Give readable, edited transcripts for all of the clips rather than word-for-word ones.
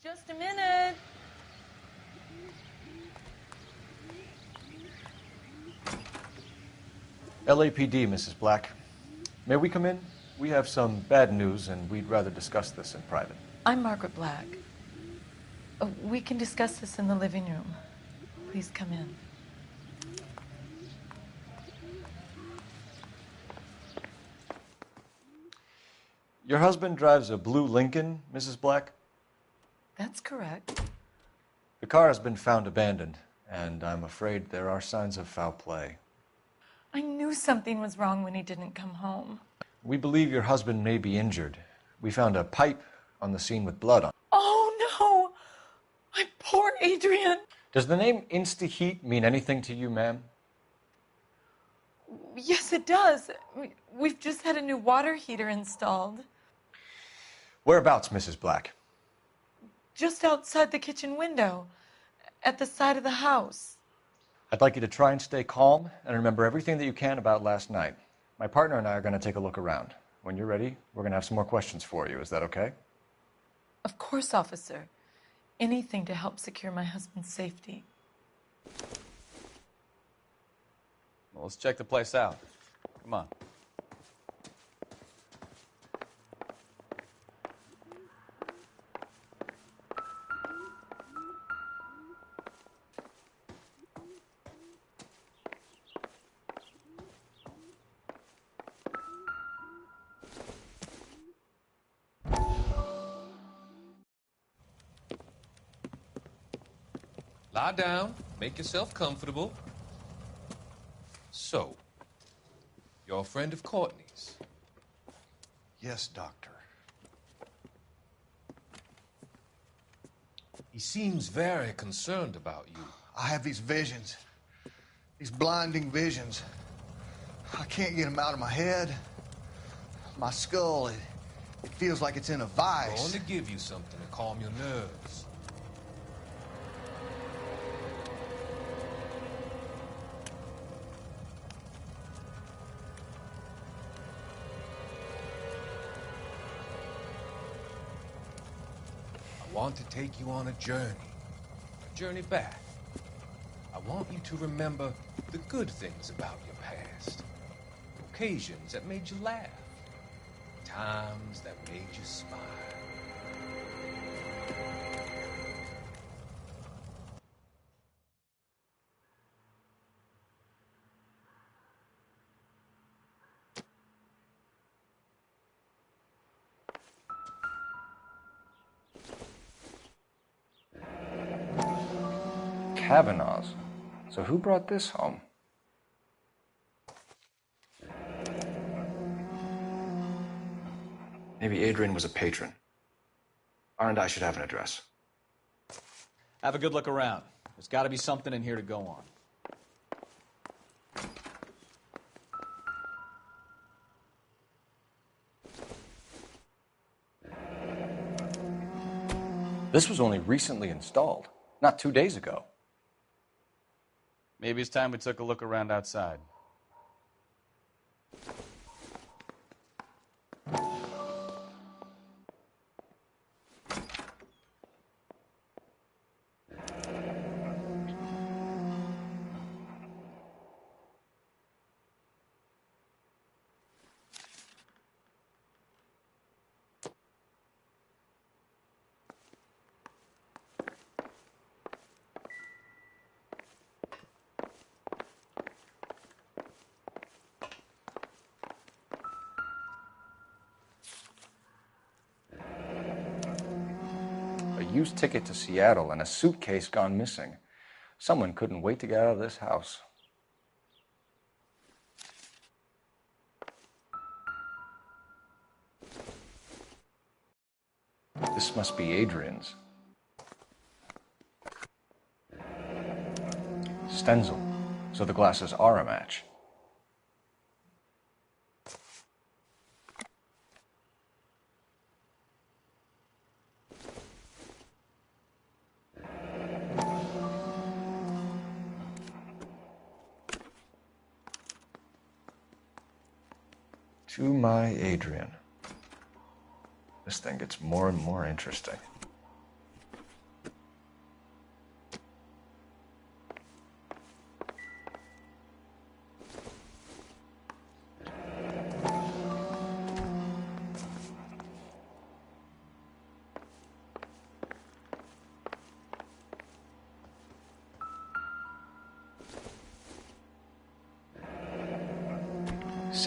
Just a minute. LAPD, Mrs. Black. May we come in? We have some bad news, and we'd rather discuss this in private. I'm Margaret Black. We can discuss this in the living room. Please come in. Your husband drives a blue Lincoln, Mrs. Black? That's correct. The car has been found abandoned, and I'm afraid there are signs of foul play. I knew something was wrong when he didn't come home. We believe your husband may be injured. We found a pipe on the scene with blood on it. Oh, no! My poor Adrian! Does the name Insta-Heat mean anything to you, ma'am? Yes, it does. We've just had a new water heater installed. Whereabouts, Mrs. Black? Just outside the kitchen window, at the side of the house. I'd like you to try and stay calm and remember everything that you can about last night. My partner and I are going to take a look around. When you're ready, we're going to have some more questions for you. Is that okay? Of course, officer. Anything to help secure my husband's safety. Well, let's check the place out. Come on. Lie down, make yourself comfortable. So, you're a friend of Courtney's? Yes, Doctor. He seems very concerned about you. I have these visions, these blinding visions. I can't get them out of my head. My skull, it feels like it's in a I'm vice. going to give you something to calm your nerves. I want to take you on a journey back. I want you to remember the good things about your past, occasions that made you laugh, times that made you smile. Kavanaugh's. So who brought this home? Maybe Adrian was a patron. R&I should have an address. Have a good look around. There's got to be something in here to go on. This was only recently installed, not 2 days ago. Maybe it's time we took a look around outside. A used ticket to Seattle and a suitcase gone missing. Someone couldn't wait to get out of this house. This must be Adrian's. Stenzel. So the glasses are a match. To my Adrian. This thing gets more and more interesting.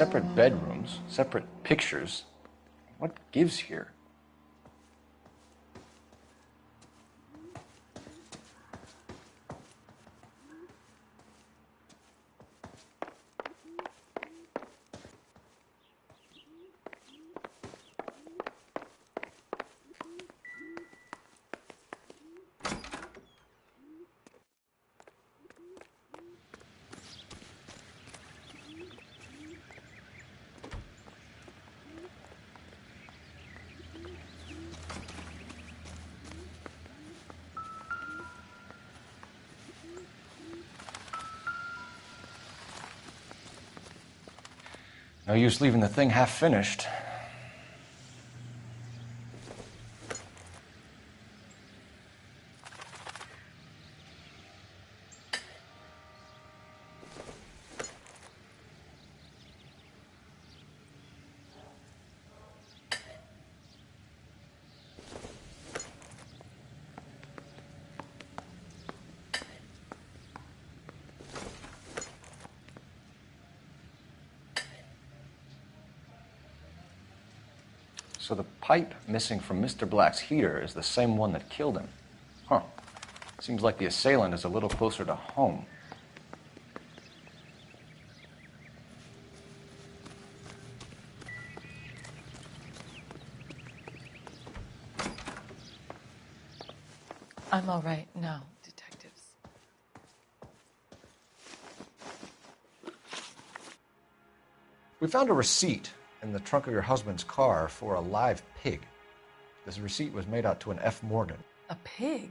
separate bedrooms, separate pictures. What gives here? No use leaving the thing half finished. So the pipe missing from Mr. Black's heater is the same one that killed him. Huh. Seems like the assailant is a little closer to home. I'm all right now, detectives. We found a receipt in the trunk of your husband's car for a live pig. This receipt was made out to an F. Morgan. A pig?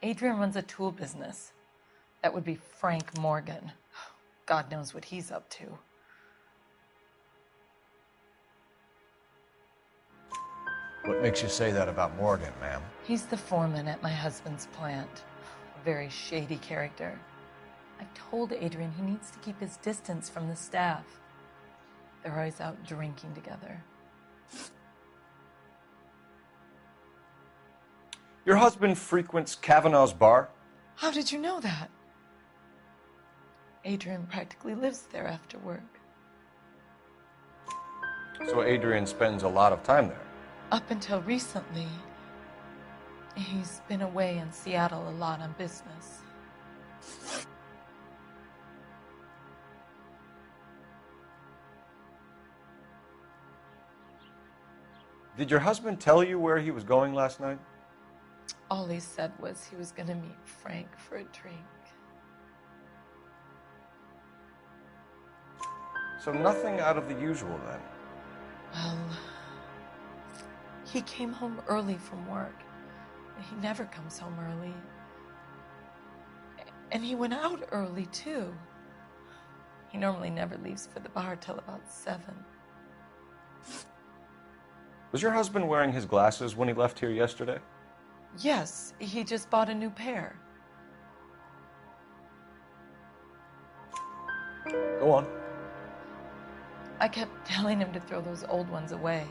Adrian runs a tool business. That would be Frank Morgan. God knows what he's up to. What makes you say that about Morgan, ma'am? He's the foreman at my husband's plant. A very shady character. I've told Adrian he needs to keep his distance from the staff. They're always out drinking together. Your husband frequents Kavanaugh's bar? How did you know that? Adrian practically lives there after work. So Adrian spends a lot of time there. Up until recently, he's been away in Seattle a lot on business. Did your husband tell you where he was going last night? All he said was he was going to meet Frank for a drink. So nothing out of the usual then. Well, he came home early from work. He never comes home early. And he went out early, too. He normally never leaves for the bar till about 7. Was your husband wearing his glasses when he left here yesterday? Yes, he just bought a new pair. Go on. I kept telling him to throw those old ones away.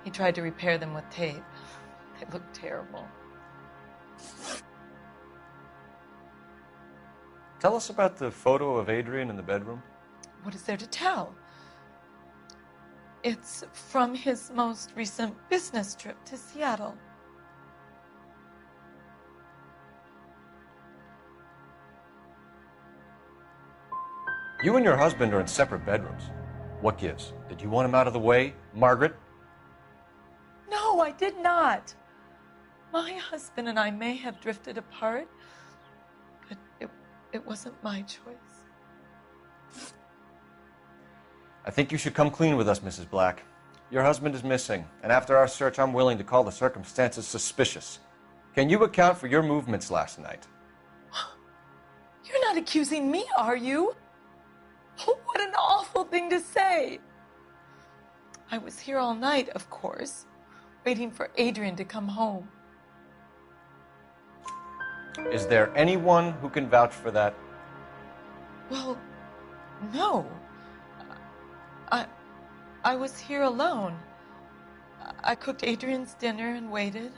He tried to repair them with tape. They looked terrible. Tell us about the photo of Adrian in the bedroom. What is there to tell? It's from his most recent business trip to Seattle. You and your husband are in separate bedrooms. What gives? Did you want him out of the way, Margaret? No, I did not. My husband and I may have drifted apart, but it wasn't my choice. I think you should come clean with us, Mrs. Black. Your husband is missing, and after our search, I'm willing to call the circumstances suspicious. Can you account for your movements last night? You're not accusing me, are you? What an awful thing to say. I was here all night, of course, waiting for Adrian to come home. Is there anyone who can vouch for that? Well, no. I was here alone. I cooked Adrian's dinner and waited,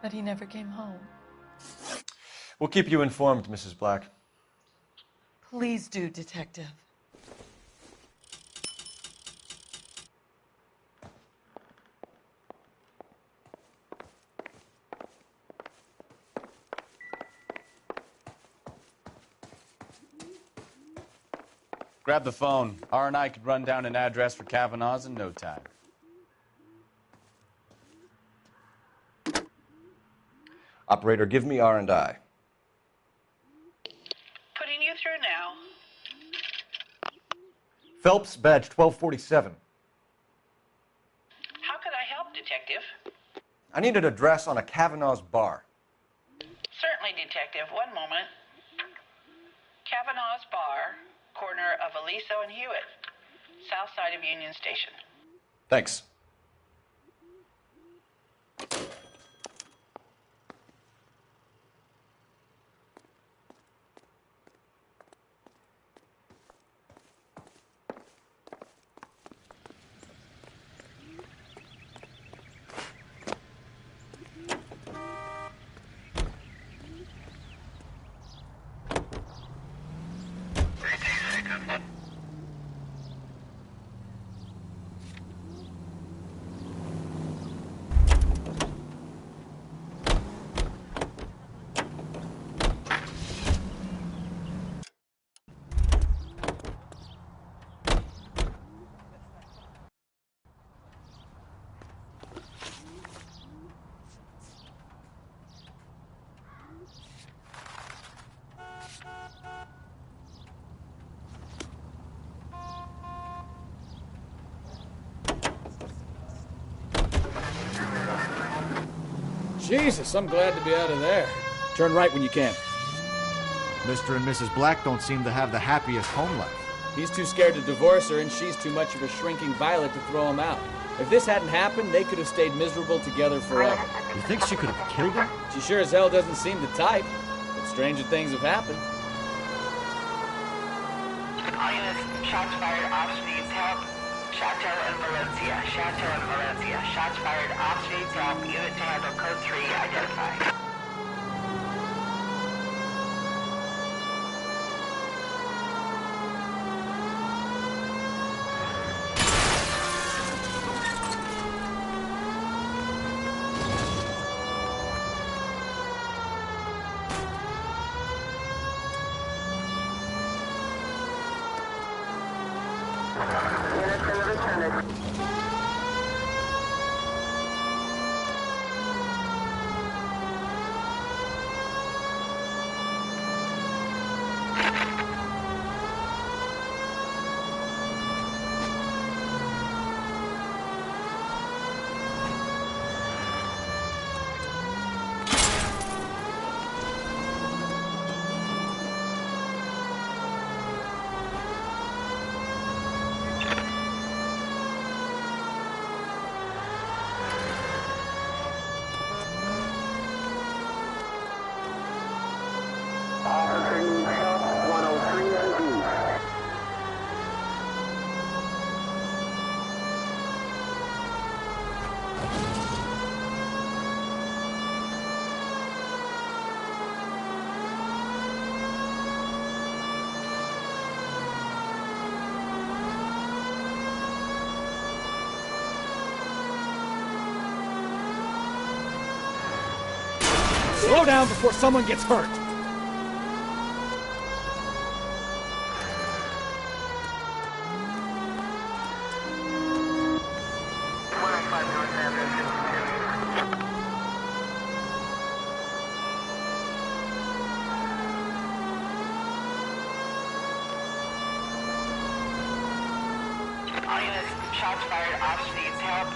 but he never came home. We'll keep you informed, Mrs. Black. Please do, Detective. Grab the phone. R&I could run down an address for Kavanaugh's in no time. Operator, give me R&I. Putting you through now. Phelps, badge 1247. How could I help, Detective? I need an address on a Kavanaugh's bar. Certainly, Detective. One moment. Kavanaugh's Bar, corner of Aliso and Hewitt, south side of Union Station. Thanks. Jesus, I'm glad to be out of there. Turn right when you can. Mr. and Mrs. Black don't seem to have the happiest home life. He's too scared to divorce her, and she's too much of a shrinking violet to throw him out. If this hadn't happened, they could have stayed miserable together forever. You think she could have killed him? She sure as hell doesn't seem the type, but stranger things have happened. All units, shots fired, ops needs help. Chateau and Valencia, Chateau and Valencia. Shots fired, ops needs help. Unit to handle code 3, identified. Officer needs help, 103 and D. Slow down before someone gets hurt. All units, shots fired, ops needs help.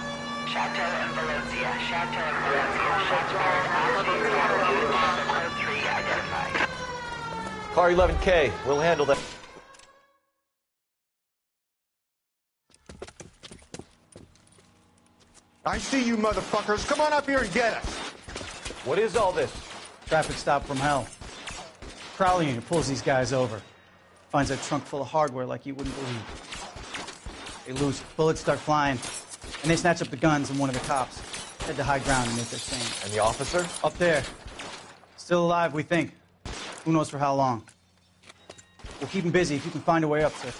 Chateau and Valencia, Chateau and Valencia. Shots fired, ops needs help. Unit to handle code 3, identified. Car 11K, we'll handle that. I see you motherfuckers. Come on up here and get us. What is all this? Traffic stop from hell. Crowley unit pulls these guys over. Finds a trunk full of hardware like you wouldn't believe. They lose. Bullets start flying. And they snatch up the guns and one of the cops. Head to high ground and make their stand. And the officer? Up there. Still alive, we think. Who knows for how long. We'll keep him busy if you can find a way up, sir.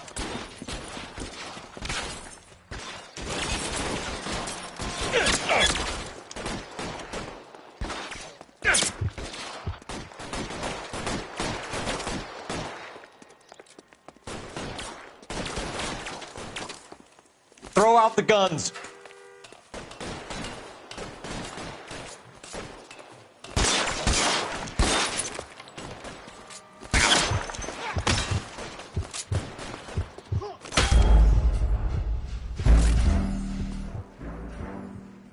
off the guns.